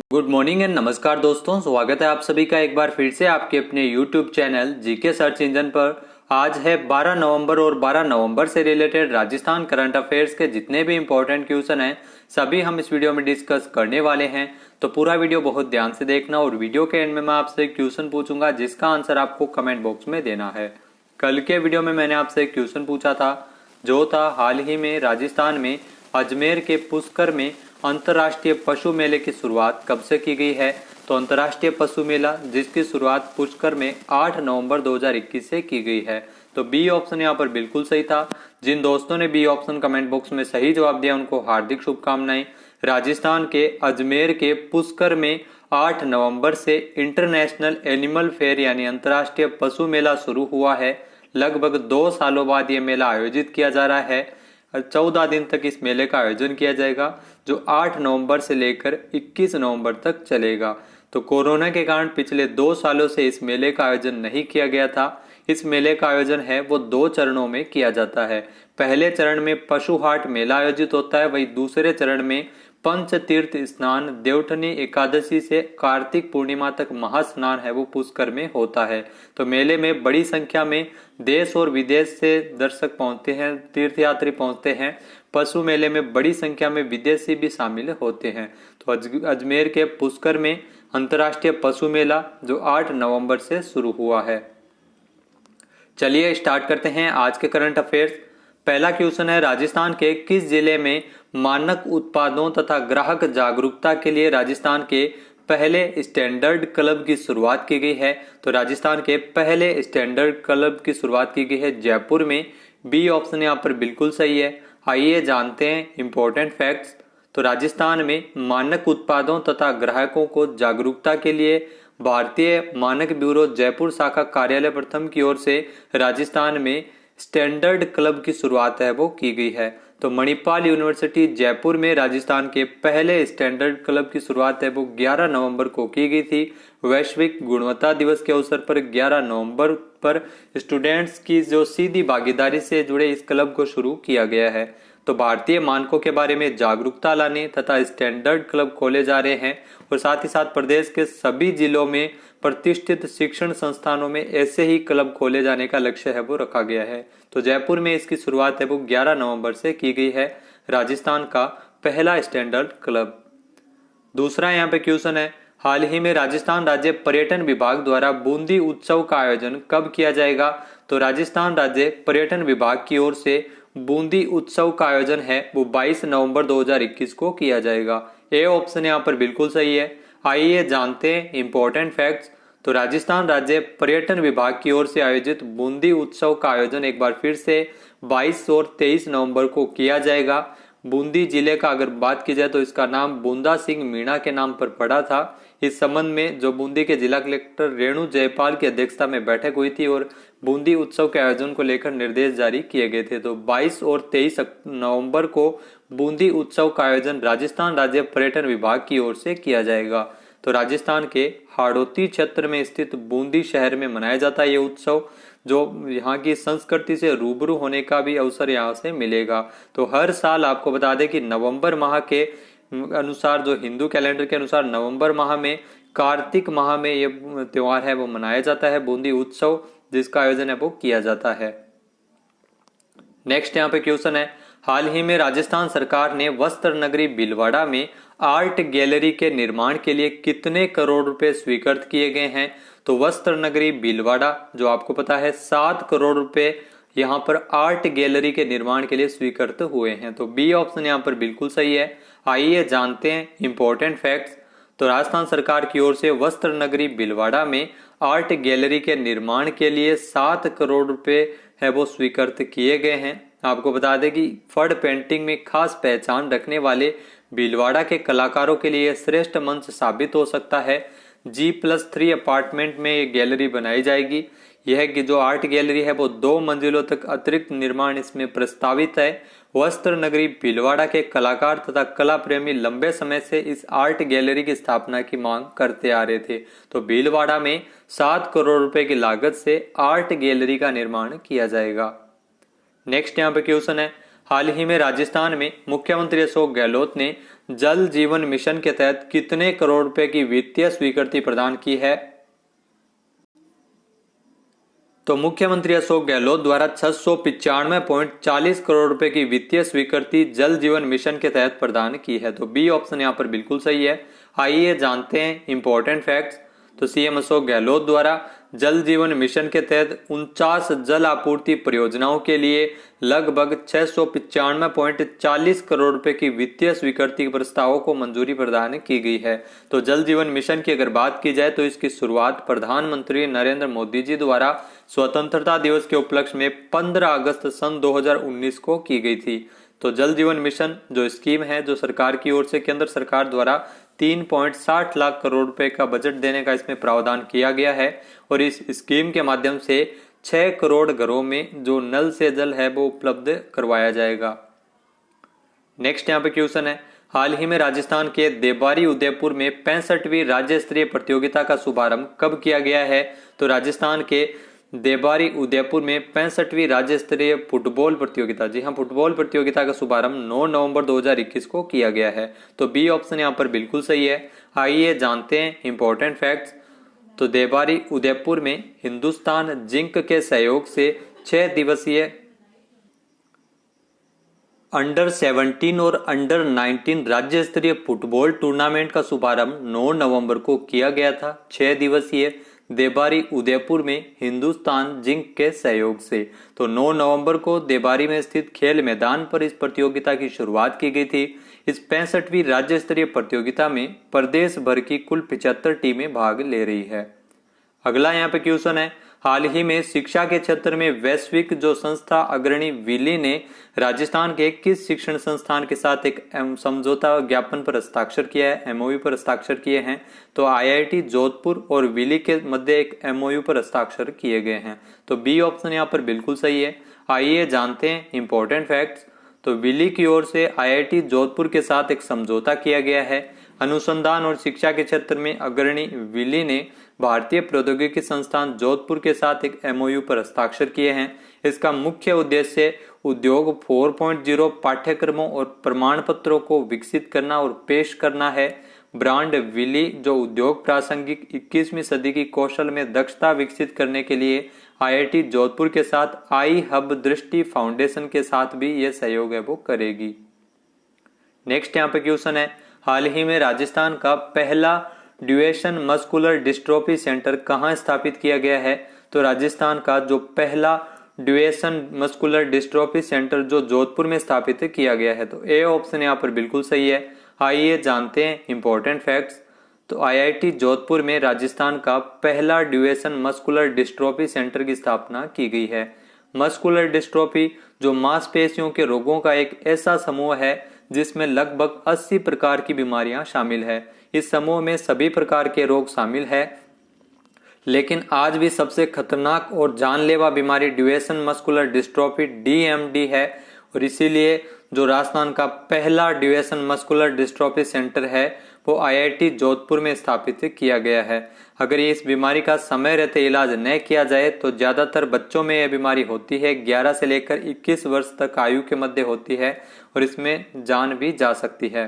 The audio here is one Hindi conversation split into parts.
गुड मॉर्निंग एंड नमस्कार दोस्तों, स्वागत है आप सभी का एक बार फिर से आपके अपने YouTube channel GK search engine पर। आज है 12 नवंबर और 12 नवंबर से रिलेटेड राजस्थान करंट अफेयर्स के जितने भी इंपॉर्टेंट क्वेश्चन हैं सभी हम इस वीडियो में डिस्कस करने वाले हैं। तो पूरा वीडियो बहुत ध्यान से देखना और वीडियो के एंड में मैं आपसे क्वेश्चन पूछूंगा जिसका आंसर आपको कमेंट बॉक्स में देना है। कल के वीडियो में मैंने आपसे क्वेश्चन पूछा था जो था हाल ही में राजस्थान में अजमेर के पुष्कर में अंतर्राष्ट्रीय पशु मेले की शुरुआत कब से की गई है। तो अंतर्राष्ट्रीय पशु मेला जिसकी शुरुआत पुष्कर में 8 नवंबर 2021 से की गई है। तो बी ऑप्शन यहाँ पर बिल्कुल सही था। जिन दोस्तों ने बी ऑप्शन कमेंट बॉक्स में सही जवाब दिया उनको हार्दिक शुभकामनाएं। राजस्थान के अजमेर के पुष्कर में 8 नवंबर से इंटरनेशनल एनिमल फेयर यानी अंतर्राष्ट्रीय पशु मेला शुरू हुआ है। लगभग 2 सालों बाद ये मेला आयोजित किया जा रहा है। 14 दिन तक इस मेले का आयोजन किया जाएगा जो 8 नवंबर से लेकर 21 नवंबर तक चलेगा। तो कोरोना के कारण पिछले 2 सालों से इस मेले का आयोजन नहीं किया गया था। इस मेले का आयोजन है वो 2 चरणों में किया जाता है। पहले चरण में पशु हाट मेला आयोजित होता है, वही दूसरे चरण में पंच तीर्थ स्नान देवठनी एकादशी से कार्तिक पूर्णिमा तक महास्नान है वो पुष्कर में होता है। तो मेले में बड़ी संख्या में देश और विदेश से दर्शक पहुंचते हैं, तीर्थयात्री पहुंचते हैं। पशु मेले में बड़ी संख्या में विदेशी भी शामिल होते हैं। तो अजमेर के पुष्कर में अंतर्राष्ट्रीय पशु मेला जो 8 नवंबर से शुरू हुआ है। चलिए स्टार्ट करते हैं आज के करंट अफेयर्स। पहला क्वेश्चन है राजस्थान के किस जिले में मानक उत्पादों तथा ग्राहक जागरूकता के लिए राजस्थान के पहले स्टैंडर्ड क्लब की शुरुआत की गई है। तो राजस्थान के पहले स्टैंडर्ड क्लब की शुरुआत की गई है जयपुर में। बी ऑप्शन यहाँ पर बिल्कुल सही है। आइए जानते हैं इंपॉर्टेंट फैक्ट्स। तो राजस्थान में मानक उत्पादों तथा ग्राहकों को जागरूकता के लिए भारतीय मानक ब्यूरो जयपुर शाखा कार्यालय प्रथम की ओर से राजस्थान में स्टैंडर्ड क्लब की शुरुआत है वो की गई है। तो मणिपाल यूनिवर्सिटी जयपुर में राजस्थान के पहले स्टैंडर्ड क्लब की शुरुआत है वो 11 नवंबर को की गई थी। वैश्विक गुणवत्ता दिवस के अवसर पर 11 नवंबर पर स्टूडेंट्स की जो सीधी भागीदारी से जुड़े इस क्लब को शुरू किया गया है। तो भारतीय मानकों के बारे में जागरूकता लाने तथा स्टैंडर्ड क्लब खोले जा रहे हैं और साथ ही साथ प्रदेश के सभी जिलों में प्रतिष्ठित शिक्षण संस्थानों में ऐसे ही क्लब खोले जाने का लक्ष्य है वो रखा गया है। तो जयपुर में इसकी शुरुआत है वो 11 नवंबर से की गई है। राजस्थान का पहला स्टैंडर्ड क्लब। दूसरा यहाँ पे क्वेश्चन है हाल ही में राजस्थान राज्य पर्यटन विभाग द्वारा बूंदी उत्सव का आयोजन कब किया जाएगा। तो राजस्थान राज्य पर्यटन विभाग की ओर से बूंदी उत्सव का आयोजन है वो 22 नवंबर 2021 को किया जाएगा। ए ऑप्शन यहाँ पर बिल्कुल सही है। आइए जानते हैं इंपॉर्टेंट फैक्ट्स। तो राजस्थान राज्य पर्यटन विभाग की ओर से आयोजित बूंदी उत्सव का आयोजन एक बार फिर से 22 और 23 नवंबर को किया जाएगा। बूंदी जिले का अगर बात की जाए तो इसका नाम बूंदा सिंह मीणा के नाम पर पड़ा था। इस संबंध में जो बूंदी के जिला कलेक्टर रेणु जयपाल की अध्यक्षता में बैठक हुई थी और बूंदी उत्सव के आयोजन को लेकर निर्देश जारी किए गए थे। तो 22 और 23 नवंबर को बूंदी उत्सव का आयोजन राजस्थान राज्य पर्यटन विभाग की ओर से किया जाएगा। तो राजस्थान के हाड़ौती क्षेत्र में स्थित बूंदी शहर में मनाया जाता है ये उत्सव, जो यहाँ की संस्कृति से रूबरू होने का भी अवसर यहाँ से मिलेगा। तो हर साल आपको बता दें कि नवंबर माह के अनुसार, जो हिंदू कैलेंडर के अनुसार नवंबर माह में कार्तिक माह में ये त्योहार है वो मनाया जाता है बूंदी उत्सव, जिसका आयोजन है वो किया जाता है। नेक्स्ट यहाँ पे क्वेश्चन है हाल ही में राजस्थान सरकार ने वस्त्र नगरी भीलवाड़ा में आर्ट गैलरी के निर्माण के लिए कितने करोड़ रुपए स्वीकृत किए गए हैं। तो वस्त्र नगरी भीलवाड़ा जो आपको पता है 7 करोड़ रुपए यहाँ पर आर्ट गैलरी के निर्माण के लिए स्वीकृत हुए हैं। तो बी ऑप्शन यहाँ पर बिल्कुल सही है। आइए जानते हैं इंपॉर्टेंट फैक्ट्स। तो राजस्थान सरकार की ओर से वस्त्र नगरी भीलवाड़ा में आर्ट गैलरी के निर्माण के लिए 7 करोड़ रुपए है वो स्वीकृत किए गए हैं। आपको बता दें कि फड़ पेंटिंग में खास पहचान रखने वाले भीलवाड़ा के कलाकारों के लिए श्रेष्ठ मंच साबित हो सकता है। G+3 अपार्टमेंट में ये गैलरी बनाई जाएगी। यह कि जो आर्ट गैलरी है वो 2 मंजिलों तक अतिरिक्त निर्माण इसमें प्रस्तावित है। वस्त्र नगरी भीलवाड़ा के कलाकार तथा कला प्रेमी लंबे समय से इस आर्ट गैलरी की स्थापना की मांग करते आ रहे थे। तो भीलवाड़ा में 7 करोड़ रुपए की लागत से आर्ट गैलरी का निर्माण किया जाएगा। नेक्स्ट यहाँ पे क्वेश्चन है हाल ही में राजस्थान में मुख्यमंत्री अशोक गहलोत ने जल जीवन मिशन के तहत कितने करोड़ रुपए की वित्तीय स्वीकृति प्रदान की है? तो मुख्यमंत्री अशोक गहलोत द्वारा 695.40 करोड़ रुपए की वित्तीय स्वीकृति जल जीवन मिशन के तहत प्रदान की है। तो बी ऑप्शन यहाँ पर बिल्कुल सही है। आइए जानते हैं इंपॉर्टेंट फैक्ट्स। तो सीएम अशोक गहलोत द्वारा जल जीवन मिशन के तहत 49 जल आपूर्ति परियोजनाओं के लिए लगभग 695.40 करोड़ रुपए की वित्तीय स्वीकृति प्रस्तावों को मंजूरी प्रदान की गई है। तो जल जीवन मिशन की अगर बात की जाए तो इसकी शुरुआत प्रधानमंत्री नरेंद्र मोदी जी द्वारा स्वतंत्रता दिवस के उपलक्ष्य में 15 अगस्त सन 2019 को की गई थी। तो जल जीवन मिशन जो स्कीम है जो सरकार की ओर से केंद्र सरकार द्वारा 3.60 लाख करोड़ रुपए का बजट देने का इसमें प्रावधान किया गया है और इस स्कीम के माध्यम से 6 करोड़ घरों में जो नल से जल है वो उपलब्ध करवाया जाएगा। नेक्स्ट यहाँ पे क्वेश्चन है, हाल ही में राजस्थान के देबारी उदयपुर में 65वीं राज्य स्तरीय प्रतियोगिता का शुभारंभ कब किया गया है? तो राजस्थान के देबारी उदयपुर में 65वीं राज्य स्तरीय फुटबॉल प्रतियोगिता, जी हाँ फुटबॉल प्रतियोगिता का शुभारंभ 9 नवंबर 2021 को किया गया है। तो बी ऑप्शन यहाँ पर बिल्कुल सही है। आइए जानते हैं इंपॉर्टेंट फैक्ट्स। तो देबारी उदयपुर में हिंदुस्तान जिंक के सहयोग से 6 दिवसीय अंडर 17 और अंडर 19 राज्य स्तरीय फुटबॉल टूर्नामेंट का शुभारंभ 9 नवंबर को किया गया था। 6 दिवसीय देबारी उदयपुर में हिंदुस्तान जिंक के सहयोग से। तो 9 नवंबर को देबारी में स्थित खेल मैदान पर इस प्रतियोगिता की शुरुआत की गई थी। इस 65वीं राज्य स्तरीय प्रतियोगिता में प्रदेश भर की कुल 75 टीमें भाग ले रही है। अगला यहाँ पे क्वेश्चन है, हाल ही में शिक्षा के क्षेत्र में वैश्विक जो संस्था अग्रणी विली ने राजस्थान के किस शिक्षण संस्थान के साथ एक समझौता ज्ञापन पर हस्ताक्षर किया है, एमओयू पर हस्ताक्षर किए हैं? तो आईआईटी जोधपुर और विली के मध्य एक एमओयू पर हस्ताक्षर किए गए हैं। तो बी ऑप्शन यहाँ पर बिल्कुल सही है। आइए जानते हैं इंपॉर्टेंट फैक्ट्स। तो विली की ओर से आईआईटी जोधपुर के साथ एक समझौता किया गया है। अनुसंधान और शिक्षा के क्षेत्र में अग्रणी विली ने भारतीय प्रौद्योगिकी संस्थान जोधपुर के साथ एक एमओयू पर हस्ताक्षर किए हैं। इसका मुख्य उद्देश्य उद्योग 4.0 पाठ्यक्रमों और प्रमाण पत्रों को विकसित करना और पेश करना है। ब्रांड विली जो उद्योग प्रासंगिक 21वीं सदी की कौशल में दक्षता विकसित करने के लिए आईआईटी जोधपुर के साथ आई हब दृष्टि फाउंडेशन के साथ भी यह सहयोग है वो करेगी। नेक्स्ट यहाँ पे क्वेश्चन है, हाल ही में राजस्थान का पहला ड्यूएशन मस्कुलर डिस्ट्रोफी सेंटर कहाँ स्थापित किया गया है? तो राजस्थान का जो पहला ड्यूएशन मस्कुलर डिस्ट्रोफी सेंटर जो जोधपुर में स्थापित किया गया है। तो ए ऑप्शन यहाँ पर बिल्कुल सही है। आइए जानते हैं इंपॉर्टेंट फैक्ट्स। तो आईआईटी जोधपुर में राजस्थान का पहला ड्यूएशन मस्कुलर डिस्ट्रोफी सेंटर की स्थापना की गई है। मस्कुलर डिस्ट्रोफी जो मांसपेशियों के रोगों का एक ऐसा समूह है जिसमें लगभग 80 प्रकार की बीमारियां शामिल है। इस समूह में सभी प्रकार के रोग शामिल है, लेकिन आज भी सबसे खतरनाक और जानलेवा बीमारी ड्यूएशन मस्कुलर डिस्ट्रोफी डीएमडी है और इसीलिए जो राजस्थान का पहला ड्यूएशन मस्कुलर डिस्ट्रोफी सेंटर है वो आईआईटी जोधपुर में स्थापित किया गया है। अगर इस बीमारी का समय रहते इलाज न किया जाए तो ज्यादातर बच्चों में यह बीमारी होती है। 11 से लेकर 21 वर्ष तक आयु के मध्य होती है और इसमें जान भी जा सकती है।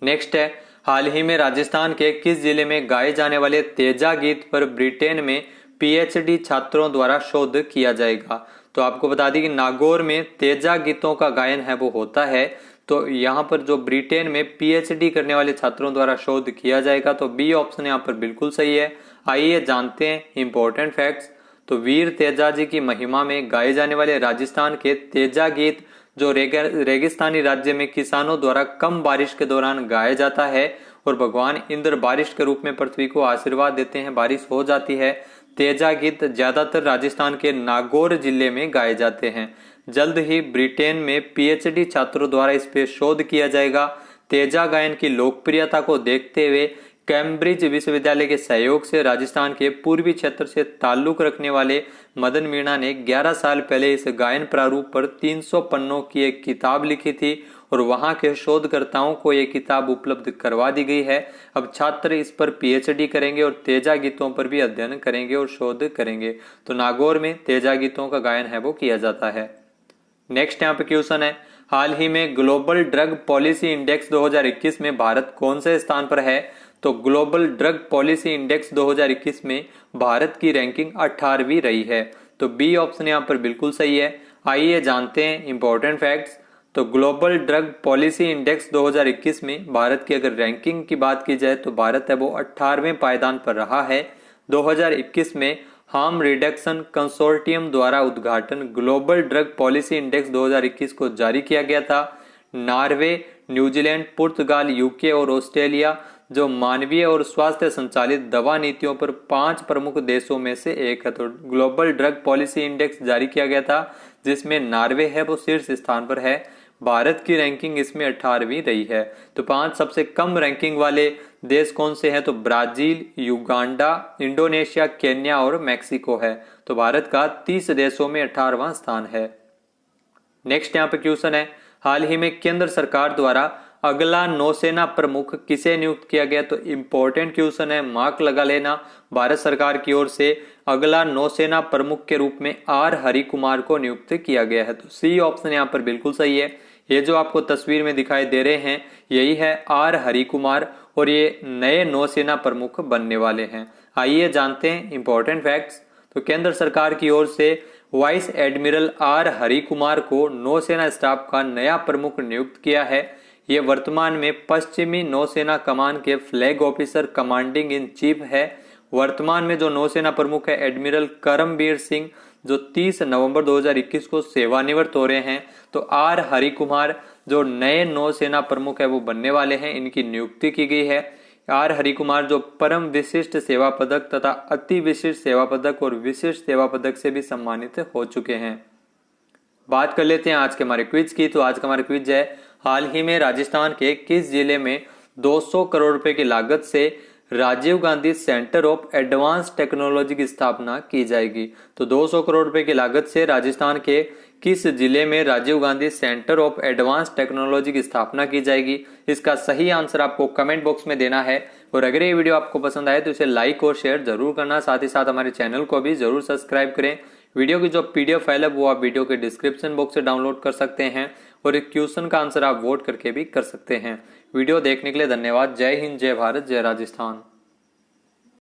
नेक्स्ट है, हाल ही में राजस्थान के किस जिले में गाए जाने वाले तेजा गीत पर ब्रिटेन में पीएचडी छात्रों द्वारा शोध किया जाएगा? तो आपको बता दी कि नागौर में तेजा गीतों का गायन है वो होता है। तो यहाँ पर जो ब्रिटेन में पीएचडी करने वाले छात्रों द्वारा शोध किया जाएगा। तो बी ऑप्शन यहाँ पर बिल्कुल सही है। आइए जानते हैं इंपॉर्टेंट फैक्ट्स। तो वीर तेजा जी की महिमा में गाए जाने वाले राजस्थान के तेजा गीत जो रेगिस्तानी राज्य में किसानों द्वारा कम बारिश के दौरान गाया जाता है और भगवान इंद्र बारिश के रूप में पृथ्वी को आशीर्वाद देते हैं, बारिश हो जाती है। तेजा गीत ज्यादातर राजस्थान के नागौर जिले में गाए जाते हैं। जल्द ही ब्रिटेन में पीएचडी छात्रों द्वारा इस पे शोध किया जाएगा। तेजा गायन की लोकप्रियता को देखते हुए कैम्ब्रिज विश्वविद्यालय के सहयोग से राजस्थान के पूर्वी क्षेत्र से ताल्लुक रखने वाले मदन मीणा ने 11 साल पहले इस गायन प्रारूप पर 300 पन्नों की एक किताब लिखी थी और वहां के शोधकर्ताओं को ये किताब उपलब्ध करवा दी गई है। अब छात्र इस पर पीएचडी करेंगे और तेजा गीतों पर भी अध्ययन करेंगे और शोध करेंगे। तो नागौर में तेजा गीतों का गायन है वो किया जाता है। नेक्स्ट यहाँ पे क्वेश्चन है, हाल ही में ग्लोबल ड्रग पॉलिसी इंडेक्स 2021 में भारत कौन से स्थान पर है? तो ग्लोबल ड्रग पॉलिसी इंडेक्स 2021 में भारत की रैंकिंग 18वीं रही है। तो बी ऑप्शन यहाँ पर बिल्कुल सही है। आइए जानते हैं इंपॉर्टेंट फैक्ट्स। तो ग्लोबल ड्रग पॉलिसी इंडेक्स 2021 में भारत की अगर रैंकिंग की बात की जाए तो भारत है वो 18वें पायदान पर रहा है। 2021 में हार्म रिडक्शन कंसोर्टियम द्वारा उद्घाटन ग्लोबल ड्रग पॉलिसी इंडेक्स 2021 को जारी किया गया था। नॉर्वे, न्यूजीलैंड, पुर्तगाल, यूके और ऑस्ट्रेलिया जो मानवीय और स्वास्थ्य संचालित दवा नीतियों पर 5 प्रमुख देशों में से एक है। तो ग्लोबल ड्रग पॉलिसी इंडेक्स जारी किया गया था जिसमें नॉर्वे है वो शीर्ष स्थान पर है। भारत की रैंकिंग इसमें 18वीं रही है। तो 5 सबसे कम रैंकिंग वाले देश कौन से हैं? तो ब्राजील, युगांडा, इंडोनेशिया, केन्या और मैक्सिको है। तो भारत का 30 देशों में 18वां स्थान है। नेक्स्ट यहाँ पे क्वेश्चन है, हाल ही में केंद्र सरकार द्वारा अगला नौसेना प्रमुख किसे नियुक्त किया गया? तो इंपॉर्टेंट क्वेश्चन है, मार्क लगा लेना। भारत सरकार की ओर से अगला नौसेना प्रमुख के रूप में आर हरि कुमार को नियुक्त किया गया है। तो सी ऑप्शन यहाँ पर बिल्कुल सही है। ये जो आपको तस्वीर में दिखाई दे रहे हैं यही है आर हरि कुमार और ये नए नौसेना प्रमुख बनने वाले हैं। आइए जानते हैं इंपॉर्टेंट फैक्ट्स। तो केंद्र सरकार की ओर से vice admiral R Hari Kumar को नौसेना स्टाफ का नया प्रमुख नियुक्त किया है। ये वर्तमान में पश्चिमी नौसेना कमान के flag officer commanding in chief है। वर्तमान में जो नौसेना प्रमुख है एडमिरल करमबीर सिंह जो 30 नवंबर 2021 को सेवानिवृत्त हो रहे हैं। तो आर हरि कुमार जो नए नौसेना प्रमुख है वो बनने वाले हैं, इनकी नियुक्ति की गई है। आर हरि कुमार जो परम विशिष्ट सेवा पदक तथा अति विशिष्ट सेवा पदक और विशिष्ट सेवा पदक से भी सम्मानित हो चुके हैं। बात कर लेते हैं आज के हमारे क्विज की। तो आज का हमारा क्विज है, हाल ही में राजस्थान के किस जिले में 200 करोड़ रुपए की लागत से Rajiv Gandhi centre of advance technology की स्थापना की जाएगी? तो 200 करोड़ रुपए की लागत से राजस्थान के किस जिले में Rajiv Gandhi centre of advance technology की स्थापना की जाएगी? इसका सही आंसर आपको कमेंट बॉक्स में देना है। और अगर ये वीडियो आपको पसंद आए तो इसे लाइक और शेयर जरूर करना, साथ ही साथ हमारे चैनल को भी जरूर सब्सक्राइब करें। वीडियो की जो पीडीएफ फाइल है वो आप वीडियो के डिस्क्रिप्शन बॉक्स से डाउनलोड कर सकते हैं और एक क्वेश्चन का आंसर आप वोट करके भी कर सकते हैं। वीडियो देखने के लिए धन्यवाद। जय हिंद, जय भारत, जय राजस्थान।